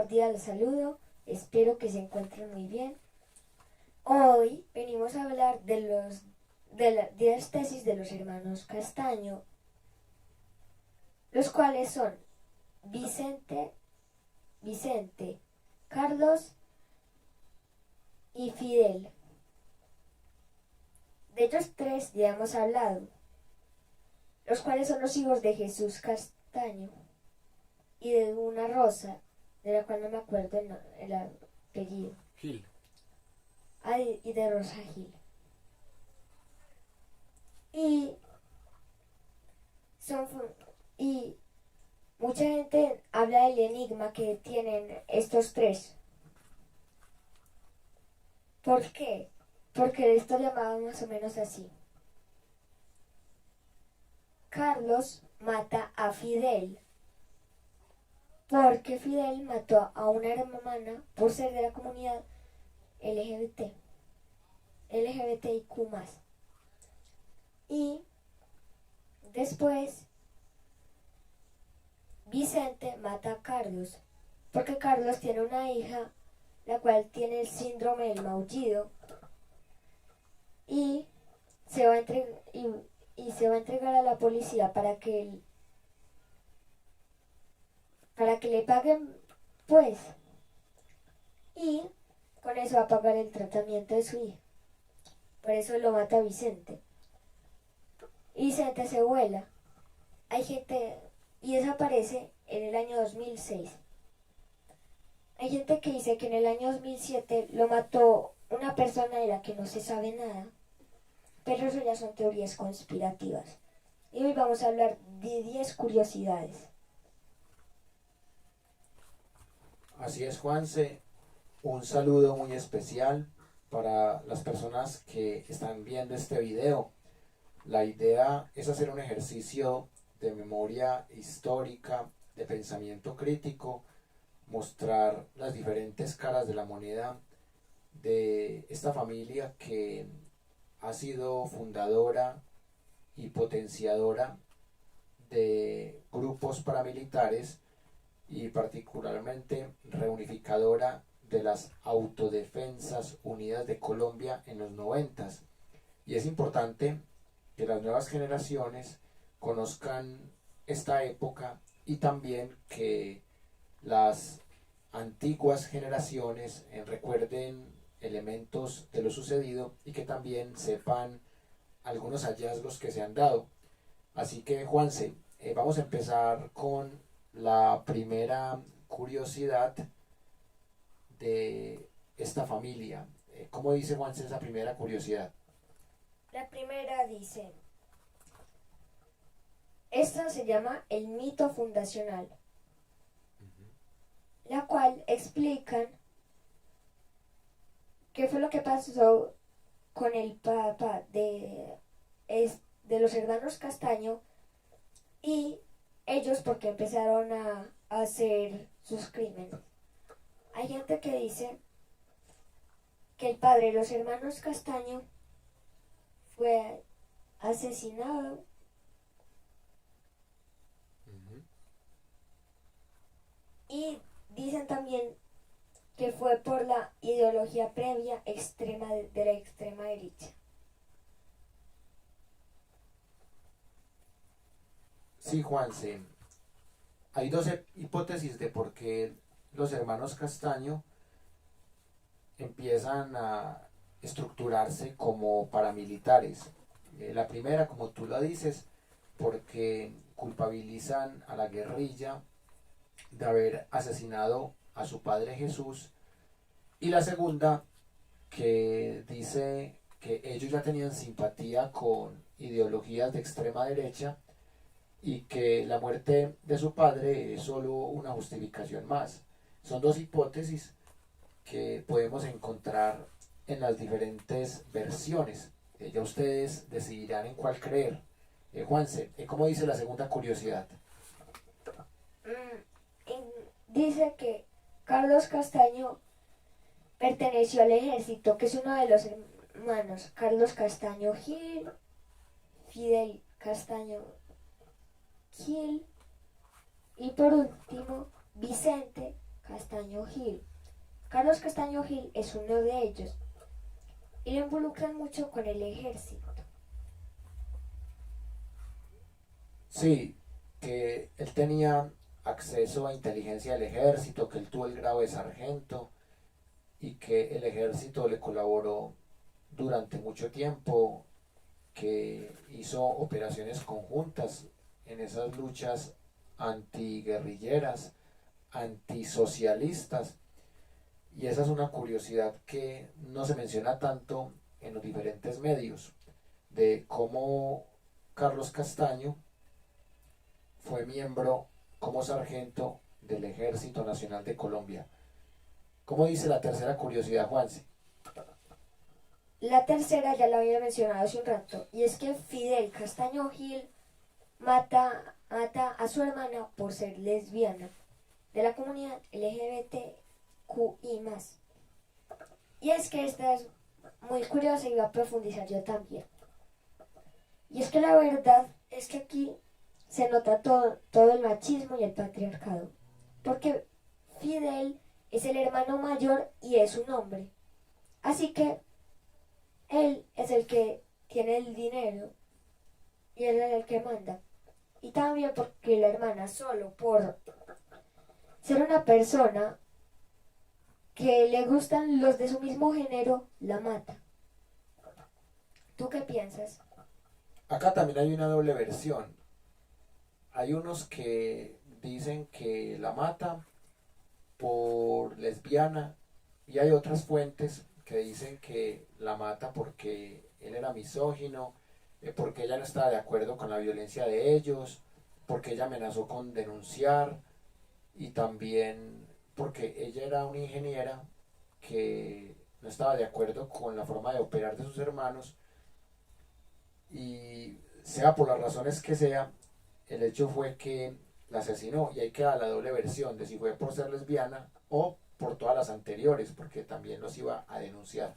cordial saludo, espero que se encuentren muy bien. Hoy venimos a hablar de las tesis de los hermanos Castaño, los cuales son Vicente, Carlos y Fidel. De ellos tres ya hemos hablado, los cuales son los hijos de Jesús Castaño y de una Rosa, de la cual no me acuerdo el apellido. Gil. Y de Rosa Gil. Y y mucha gente habla del enigma que tienen estos tres. ¿Por qué? Porque esto llamaba más o menos así. Carlos mata a Fidel porque Fidel mató a una hermana por ser de la comunidad LGBTIQ+. Y después Vicente mata a Carlos porque Carlos tiene una hija la cual tiene el síndrome del maullido y se va a entregar a la policía para que le paguen, pues, y con eso va a pagar el tratamiento de su hija. Por eso lo mata Vicente. Y Vicente se vuela. Hay gente, y desaparece en el año 2006. Hay gente que dice que en el año 2007 lo mató una persona de la que no se sabe nada, pero eso ya son teorías conspirativas. Y hoy vamos a hablar de 10 curiosidades. Así es, Juanse. Un saludo muy especial para las personas que están viendo este video. La idea es hacer un ejercicio de memoria histórica, de pensamiento crítico, mostrar las diferentes caras de la moneda de esta familia que ha sido fundadora y potenciadora de grupos paramilitares y particularmente reunificadora de las Autodefensas Unidas de Colombia en los 90s. Y es importante que las nuevas generaciones conozcan esta época y también que las antiguas generaciones recuerden elementos de lo sucedido y que también sepan algunos hallazgos que se han dado. Así que, Juanse, vamos a empezar con la primera curiosidad de esta familia. ¿Cómo dice Juanse esa primera curiosidad? La primera dice, esta se llama el mito fundacional, la cual explican qué fue lo que pasó con el papá de los hermanos Castaño y ellos porque empezaron a hacer sus crímenes. Hay gente que dice que el padre de los hermanos Castaño fue asesinado y dicen también que fue por la ideología previa de la extrema derecha. Sí, Juanse. Hay dos hipótesis de por qué los hermanos Castaño empiezan a estructurarse como paramilitares. La primera, como tú lo dices, porque culpabilizan a la guerrilla de haber asesinado a su padre Jesús. Y la segunda, que dice que ellos ya tenían simpatía con ideologías de extrema derecha y que la muerte de su padre es solo una justificación más. Son dos hipótesis que podemos encontrar en las diferentes versiones. Ya ustedes decidirán en cuál creer. Juanse, ¿cómo dice la segunda curiosidad? Dice que Carlos Castaño perteneció al ejército, que es uno de los hermanos, Carlos Castaño Gil, Fidel Castaño Gil y por último Vicente Castaño Gil. Carlos Castaño Gil es uno de ellos y lo involucran mucho con el ejército. Sí, que él tenía acceso a inteligencia del ejército, que él tuvo el grado de sargento y que el ejército le colaboró durante mucho tiempo, que hizo operaciones conjuntas en esas luchas antiguerrilleras, antisocialistas, y esa es una curiosidad que no se menciona tanto en los diferentes medios, de cómo Carlos Castaño fue miembro como sargento del Ejército Nacional de Colombia. ¿Cómo dice la tercera curiosidad, Juanse? La tercera ya la había mencionado hace un rato, y es que Fidel Castaño Gil mata a su hermana por ser lesbiana de la comunidad LGBTQI+. Y es que esta es muy curiosa y voy a profundizar yo también. Y es que la verdad es que aquí se nota todo el machismo y el patriarcado. Porque Fidel es el hermano mayor y es un hombre. Así que él es el que tiene el dinero y él es el que manda. Y también porque la hermana, solo por ser una persona que le gustan los de su mismo género, la mata. ¿Tú qué piensas? Acá también hay una doble versión. Hay unos que dicen que la mata por lesbiana y hay otras fuentes que dicen que la mata porque él era misógino, porque ella no estaba de acuerdo con la violencia de ellos, porque ella amenazó con denunciar y también porque ella era una ingeniera que no estaba de acuerdo con la forma de operar de sus hermanos y sea por las razones que sea, el hecho fue que la asesinó y hay que dar la doble versión de si fue por ser lesbiana o por todas las anteriores, porque también los iba a denunciar.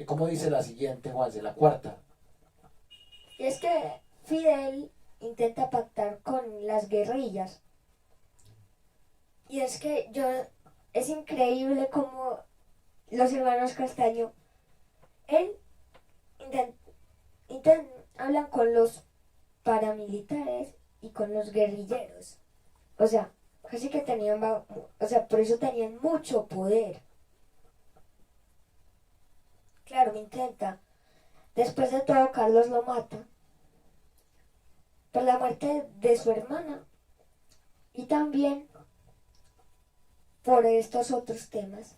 ¿Cómo dice la siguiente, Juanse, la cuarta? Y es que Fidel intenta pactar con las guerrillas. Y es que es increíble como los hermanos Castaño, él hablan con los paramilitares y con los guerrilleros. O sea, casi que tenían, por eso tenían mucho poder. Claro, intenta. Después de todo, Carlos lo mata por la muerte de su hermana y también por estos otros temas.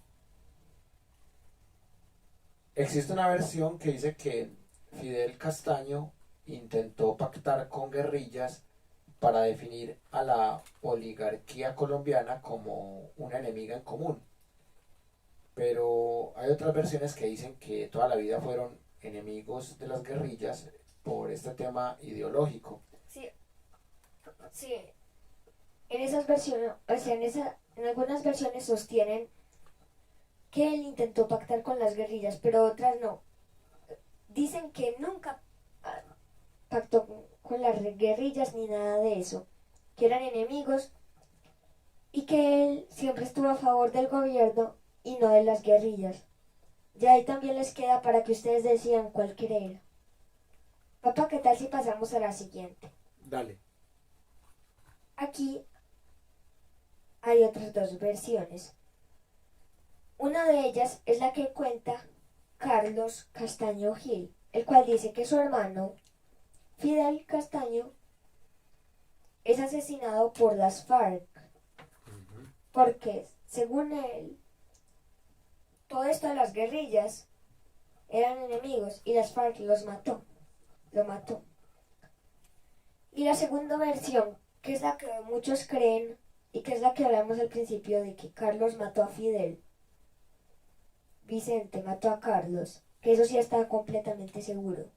Existe una versión que dice que Fidel Castaño intentó pactar con guerrillas para definir a la oligarquía colombiana como una enemiga en común. Pero hay otras versiones que dicen que toda la vida fueron enemigos de las guerrillas por este tema ideológico. Sí, sí. En esas versiones, o sea, en algunas versiones sostienen que él intentó pactar con las guerrillas, pero otras no. Dicen que nunca pactó con las guerrillas ni nada de eso, que eran enemigos y que él siempre estuvo a favor del gobierno y no de las guerrillas. Y ahí también les queda para que ustedes decidan cuál creer. Papá, ¿qué tal si pasamos a la siguiente? Dale. Aquí hay otras dos versiones. Una de ellas es la que cuenta Carlos Castaño Gil, el cual dice que su hermano Fidel Castaño es asesinado por las FARC, porque, según él, todo esto de las guerrillas eran enemigos y las FARC lo mató. Y la segunda versión, que es la que muchos creen y que es la que hablamos al principio de que Carlos mató a Fidel, Vicente mató a Carlos, que eso sí está completamente seguro.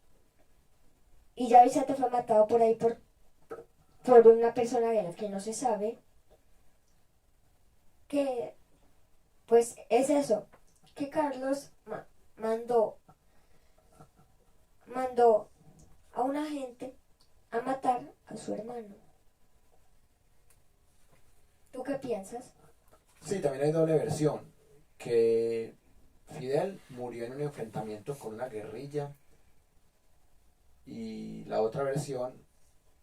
Y ya Vicente fue matado por ahí por una persona de la que no se sabe, que pues es eso, que Carlos mandó a una gente a matar a su hermano. ¿Tú qué piensas? Sí, también hay doble versión, que Fidel murió en un enfrentamiento con una guerrilla y la otra versión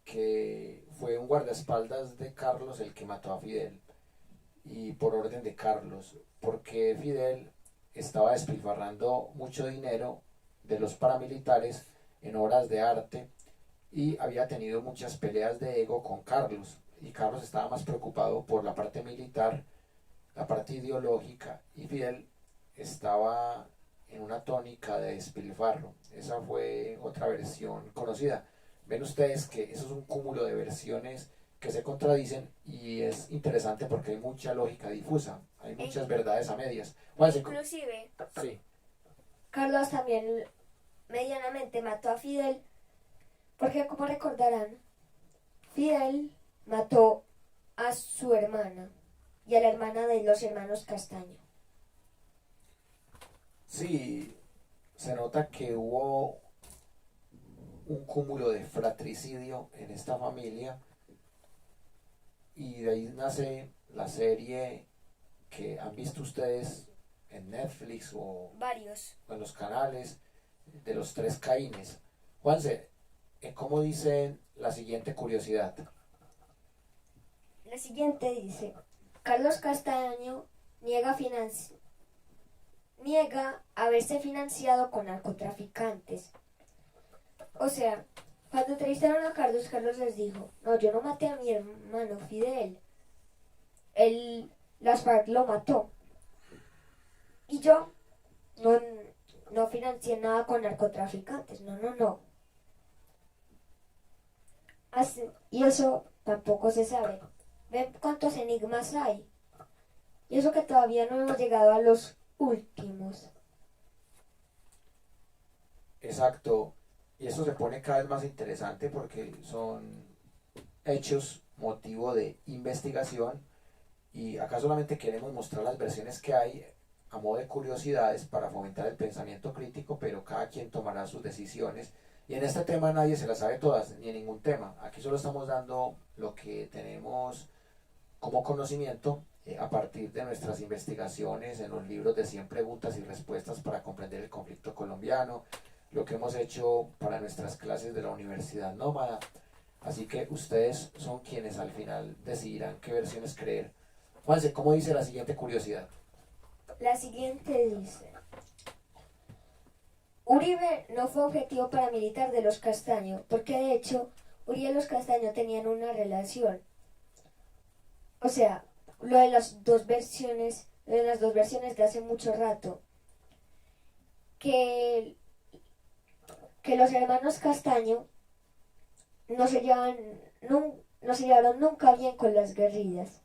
que fue un guardaespaldas de Carlos el que mató a Fidel y por orden de Carlos, porque Fidel estaba despilfarrando mucho dinero de los paramilitares en obras de arte y había tenido muchas peleas de ego con Carlos y Carlos estaba más preocupado por la parte militar, la parte ideológica y Fidel estaba en una tónica de despilfarro. Esa fue otra versión conocida. Ven ustedes que eso es un cúmulo de versiones que se contradicen y es interesante porque hay mucha lógica difusa, hay muchas verdades a medias. Inclusive, sí. Carlos también medianamente mató a Fidel, porque como recordarán, Fidel mató a su hermana y a la hermana de los hermanos Castaño. Sí, se nota que hubo un cúmulo de fratricidio en esta familia y de ahí nace la serie que han visto ustedes en Netflix o Varios. en los canales de los tres Caínes. Juanse, ¿cómo dice la siguiente curiosidad? La siguiente dice, Carlos Castaño niega haberse financiado con narcotraficantes. O sea, cuando entrevistaron a Carlos, Carlos les dijo, no, yo no maté a mi hermano Fidel. Las FARC lo mató. Y yo no, no financié nada con narcotraficantes. No, no, no. Y eso tampoco se sabe. ¿Ven cuántos enigmas hay? Y eso que todavía no hemos llegado a los últimos. Exacto. Y eso se pone cada vez más interesante porque son hechos motivo de investigación y acá solamente queremos mostrar las versiones que hay a modo de curiosidades para fomentar el pensamiento crítico, pero cada quien tomará sus decisiones. Y en este tema nadie se las sabe todas, ni en ningún tema. Aquí solo estamos dando lo que tenemos como conocimiento a partir de nuestras investigaciones en los libros de 100 preguntas y respuestas para comprender el conflicto colombiano, lo que hemos hecho para nuestras clases de la Universidad Nómada. Así que ustedes son quienes al final decidirán qué versiones creer. Juanse, ¿cómo dice la siguiente curiosidad? La siguiente dice, Uribe no fue objetivo paramilitar de los Castaño, porque de hecho Uribe y los Castaño tenían una relación. O sea, lo de las dos versiones de hace mucho rato, que, que los hermanos Castaño no se llevaron nunca bien con las guerrillas,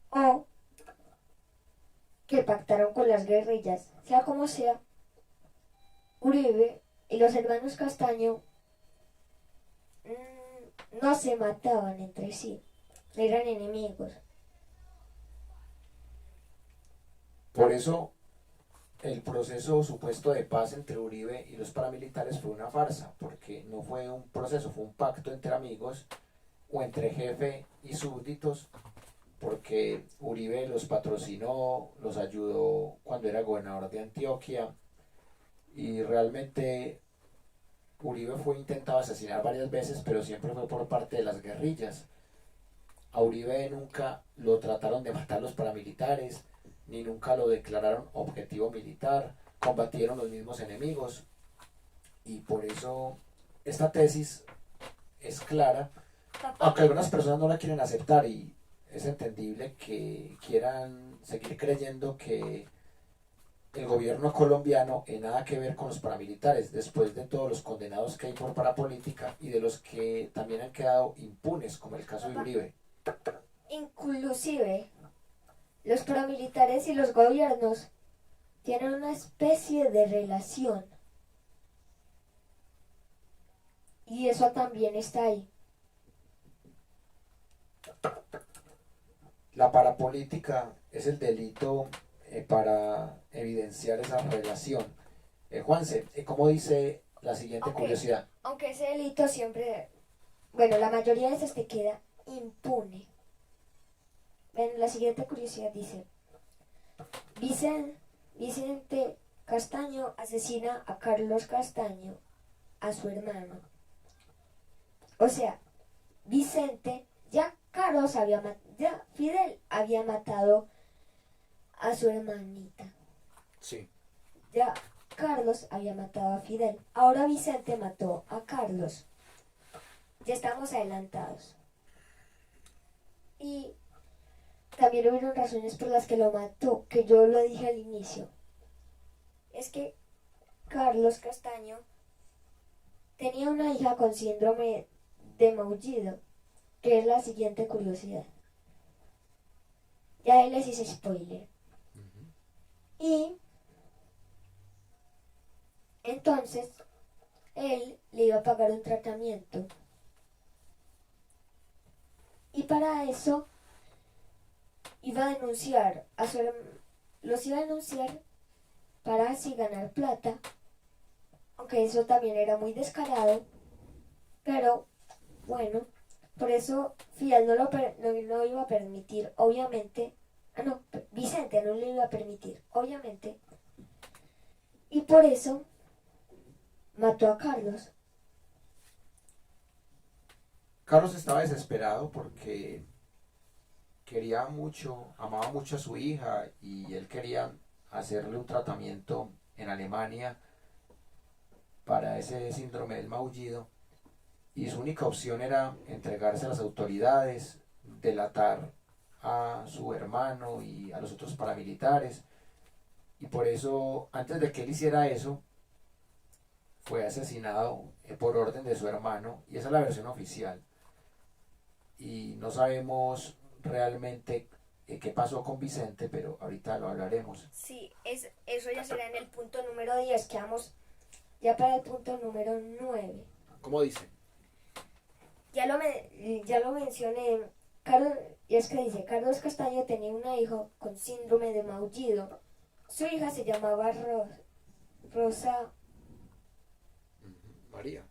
o que pactaron con las guerrillas. Sea como sea, Uribe y los hermanos Castaño no se mataban entre sí, eran enemigos. Por eso el proceso supuesto de paz entre Uribe y los paramilitares fue una farsa, porque no fue un proceso, fue un pacto entre amigos o entre jefe y súbditos, porque Uribe los patrocinó, los ayudó cuando era gobernador de Antioquia y realmente Uribe fue intentado asesinar varias veces, pero siempre fue por parte de las guerrillas. A Uribe nunca lo trataron de matar los paramilitares, ni nunca lo declararon objetivo militar, combatieron los mismos enemigos y por eso esta tesis es clara, aunque algunas personas no la quieren aceptar y es entendible que quieran seguir creyendo que el gobierno colombiano en nada que ver con los paramilitares, después de todos los condenados que hay por parapolítica y de los que también han quedado impunes, como el caso de Uribe. Inclusive, los paramilitares y los gobiernos tienen una especie de relación. Y eso también está ahí. La parapolítica es el delito para evidenciar esa relación. Juanse, ¿cómo dice la siguiente curiosidad? Aunque ese delito siempre, bueno, la mayoría de veces te queda impune. la siguiente curiosidad dice, Vicente Castaño asesina a Carlos Castaño, a su hermano. O sea, Vicente, ya Fidel había matado a su hermanita. Sí. Ya Carlos había matado a Fidel. Ahora Vicente mató a Carlos. Ya estamos adelantados. Y también hubieron razones por las que lo mató, que yo lo dije al inicio. Es que Carlos Castaño tenía una hija con síndrome de Maullido, que es la siguiente curiosidad. Ya ahí les hice spoiler. Y entonces él le iba a pagar un tratamiento. Y para eso iba a denunciar los iba a denunciar para así ganar plata, aunque eso también era muy descarado, pero bueno, por eso Fidel no lo iba a permitir, obviamente. No, Vicente no le iba a permitir, obviamente. Y por eso mató a Carlos. Carlos estaba desesperado porque quería mucho, amaba mucho a su hija y él quería hacerle un tratamiento en Alemania para ese síndrome del maullido y su única opción era entregarse a las autoridades, delatar a su hermano y a los otros paramilitares, y por eso antes de que él hiciera eso fue asesinado por orden de su hermano, y esa es la versión oficial, y no sabemos realmente qué pasó con Vicente, pero ahorita lo hablaremos. Sí, eso ya será en el punto número 10, que vamos ya para el punto número 9. ¿Cómo dice? Ya lo mencioné. Y es que dice, Carlos Castaño tenía una hija con síndrome de Maullido. Su hija se llamaba Rosa María.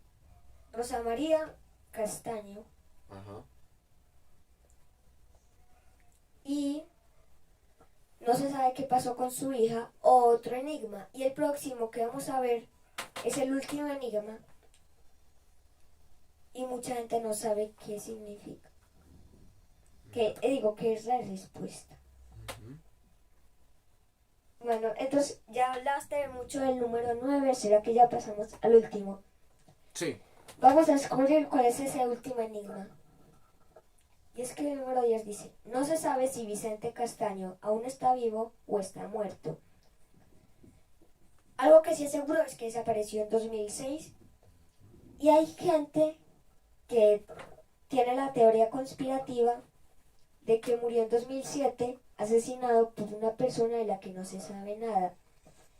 Rosa María Castaño. Ajá. Y no se sabe qué pasó con su hija. Otro enigma. Y el próximo que vamos a ver es el último enigma. Y mucha gente no sabe qué significa. ¿Qué es la respuesta? Bueno, entonces ya hablaste mucho del número 9. ¿Será que ya pasamos al último? Sí. Vamos a descubrir cuál es ese último enigma. Y es que el número 10 dice, no se sabe si Vicente Castaño aún está vivo o está muerto. Algo que sí es seguro es que desapareció en 2006. Y hay gente que tiene la teoría conspirativa de que murió en 2007 asesinado por una persona de la que no se sabe nada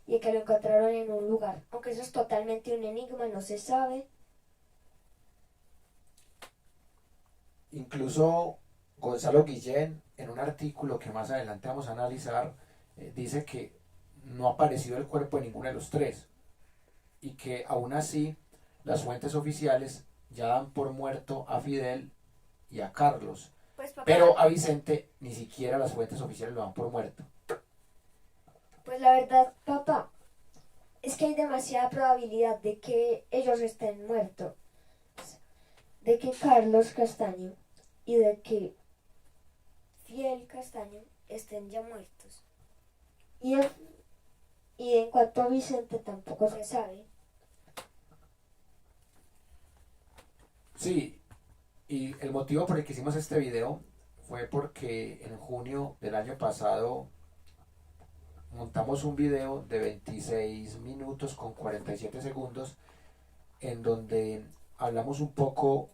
y que lo encontraron en un lugar. Aunque eso es totalmente un enigma, no se sabe. Incluso Gonzalo Guillén, en un artículo que más adelante vamos a analizar, dice que no ha aparecido el cuerpo de ninguno de los tres y que aún así las fuentes oficiales ya dan por muerto a Fidel y a Carlos, Pues papá, pero a Vicente ni siquiera las fuentes oficiales lo dan por muerto. pues la verdad, papá, es que hay demasiada probabilidad de que ellos estén muertos, de que Carlos Castaño y de que Fidel Castaño estén ya muertos. Y en cuanto a Vicente tampoco se sabe. Sí, y el motivo por el que hicimos este video fue porque en junio del año pasado montamos un video de 26 minutos con 47 segundos en donde hablamos un poco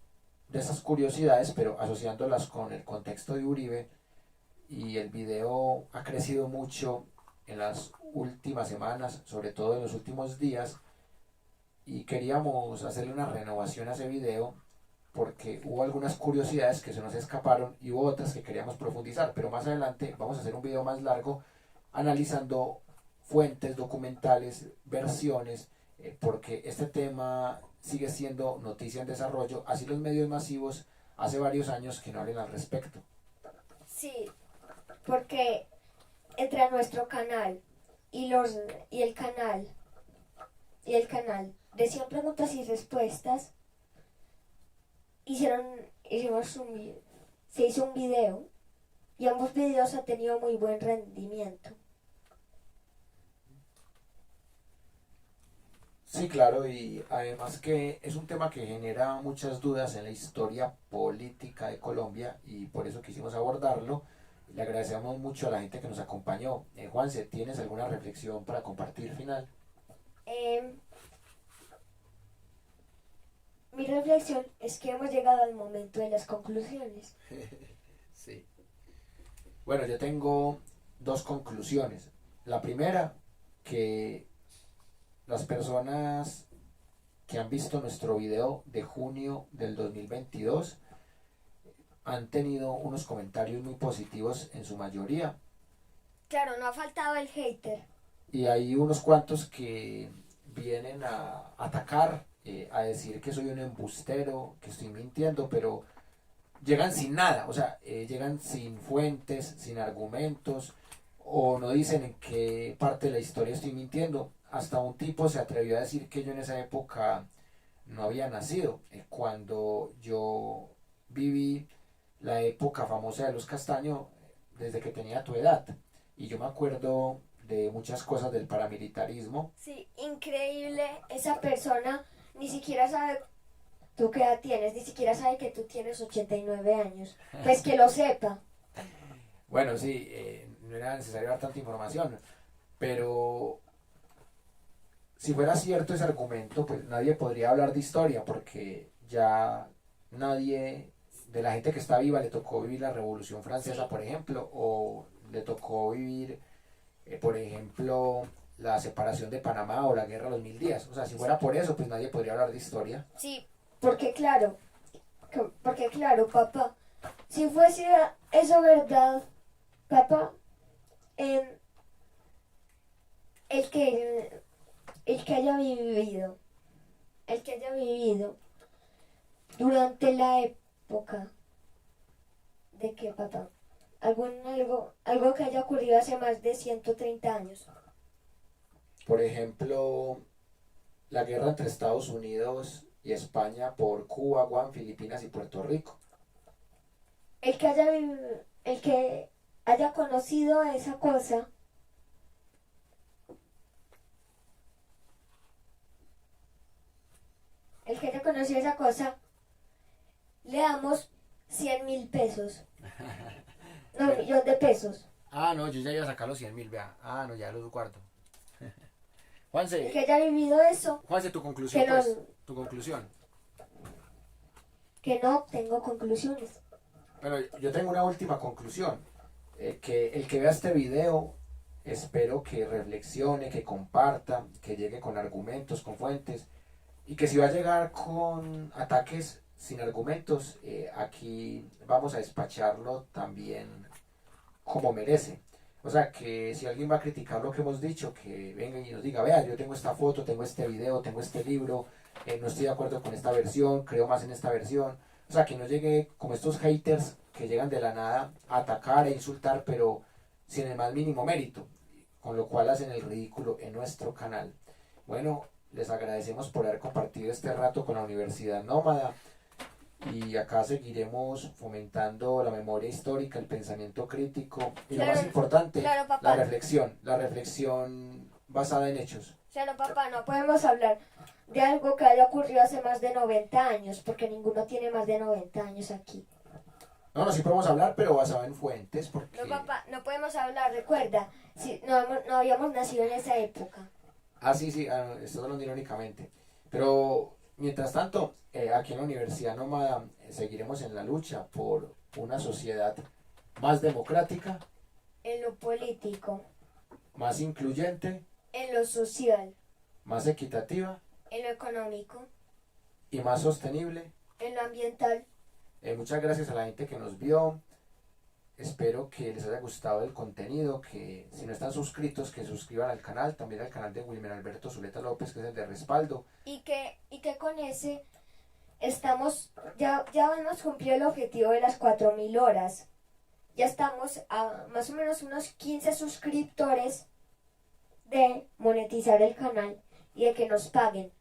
de esas curiosidades, pero asociándolas con el contexto de Uribe, y el video ha crecido mucho en las últimas semanas, sobre todo en los últimos días, y queríamos hacerle una renovación a ese video porque hubo algunas curiosidades que se nos escaparon y hubo otras que queríamos profundizar, pero más adelante vamos a hacer un video más largo analizando fuentes, documentales, versiones, porque este tema sigue siendo noticia en desarrollo, así los medios masivos hace varios años que no hablan al respecto. Sí, porque entre nuestro canal y los y el canal de 100 preguntas y respuestas se hizo un video y ambos videos han tenido muy buen rendimiento. Sí, claro, y además que es un tema que genera muchas dudas en la historia política de Colombia y por eso quisimos abordarlo. Le agradecemos mucho a la gente que nos acompañó. Juanse, ¿tienes alguna reflexión para compartir final? Eh, Mi reflexión es que hemos llegado al momento de las conclusiones. Sí. Bueno, yo tengo dos conclusiones. La primera, que las personas que han visto nuestro video de junio del 2022 han tenido unos comentarios muy positivos en su mayoría. Claro, no ha faltado el hater. Y hay unos cuantos que vienen a atacar, a decir que soy un embustero, que estoy mintiendo, pero llegan sin nada, o sea, llegan sin fuentes, sin argumentos, o no dicen en qué parte de la historia estoy mintiendo. Hasta un tipo se atrevió a decir que yo en esa época no había nacido, cuando yo viví la época famosa de los Castaños desde que tenía tu edad. Y yo me acuerdo de muchas cosas del paramilitarismo. Sí, increíble. Esa persona ni siquiera sabe tú qué edad tienes, ni siquiera sabe que tú tienes 89 años. Pues que lo sepa. Bueno, sí, no era necesario dar tanta información, pero si fuera cierto ese argumento, pues nadie podría hablar de historia, porque ya nadie de la gente que está viva le tocó vivir la Revolución Francesa, Sí. por ejemplo, o le tocó vivir, por ejemplo, la separación de Panamá o la Guerra de los Mil Días. O sea, si fuera por eso, pues nadie podría hablar de historia. Sí, porque claro, papá, si fuese eso verdad, papá, em, el que el que haya vivido, el que haya vivido durante la época de que, papá, algo que haya ocurrido hace más de 130 años. Por ejemplo, la guerra entre Estados Unidos y España por Cuba, Guam, Filipinas y Puerto Rico. El que haya conocido esa cosa, el que haya conocido esa cosa, le damos 100.000 pesos. No, un millón de pesos. Ah, no, yo ya iba a sacar los 100.000, vea. Ah, no, ya los guardo. El Juanse, que haya vivido eso, Juanse, tu conclusión, que no, pues, tu conclusión. que no tengo conclusiones. Bueno, yo tengo una última conclusión. Que el que vea este video, espero que reflexione, que comparta, que llegue con argumentos, con fuentes, y que si va a llegar con ataques sin argumentos, aquí vamos a despacharlo también como merece. O sea, que si alguien va a criticar lo que hemos dicho, que venga y nos diga, vea, yo tengo esta foto, tengo este video, tengo este libro, no estoy de acuerdo con esta versión, creo más en esta versión. O sea, que no llegue como estos haters que llegan de la nada a atacar e insultar, pero sin el más mínimo mérito, con lo cual hacen el ridículo en nuestro canal. Bueno, les agradecemos por haber compartido este rato con la Universidad Nómada y acá seguiremos fomentando la memoria histórica, el pensamiento crítico y lo más importante, Claro, papá. la reflexión basada en hechos. Claro, papá, no podemos hablar de algo que haya ocurrido hace más de 90 años, porque ninguno tiene más de 90 años aquí. No, sí podemos hablar, pero basado en fuentes, porque... No, papá, no podemos hablar, recuerda, si no habíamos nacido en esa época. Ah, sí, sí, esto hablando irónicamente. Pero, mientras tanto, aquí en la Universidad Nómada seguiremos en la lucha por una sociedad más democrática, En lo político, más incluyente, en lo social, más equitativa en lo económico, y más sostenible. en lo ambiental. Muchas gracias a la gente que nos vio. Espero que les haya gustado el contenido, que si no están suscritos, que suscriban al canal, también al canal de Wilmer Alberto Zuleta López, que es el de respaldo. Y que con ese ya hemos cumplido el objetivo de las 4.000 horas. ya estamos a más o menos unos 15 suscriptores de monetizar el canal y de que nos paguen.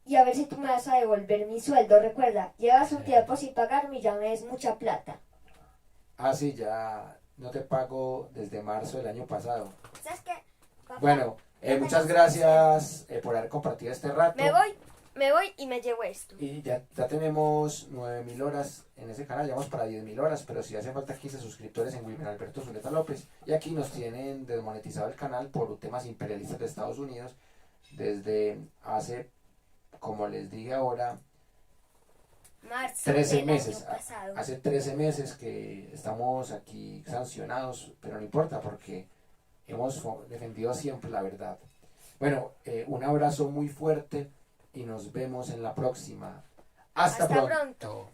Y a ver si tú me vas a devolver mi sueldo. Recuerda, llevas un tiempo sin pagarme y ya me des mucha plata. Ah, sí, ya no te pago desde marzo del año pasado. ¿Sabes qué? Papá, Bueno, ya muchas tengo gracias por haber compartido este rato. me voy y me llevo esto. Y ya tenemos 9.000 horas en ese canal, ya vamos para 10.000 horas, pero si hace falta 15 suscriptores en Wilmer Alberto Zuleta López. Y aquí nos tienen desmonetizado el canal por temas imperialistas de Estados Unidos desde hace, como les dije ahora, Marzo 13 del meses. año pasado. Hace 13 meses que estamos aquí sancionados, pero no importa porque hemos defendido siempre la verdad. Bueno, un abrazo muy fuerte y nos vemos en la próxima. Hasta pronto.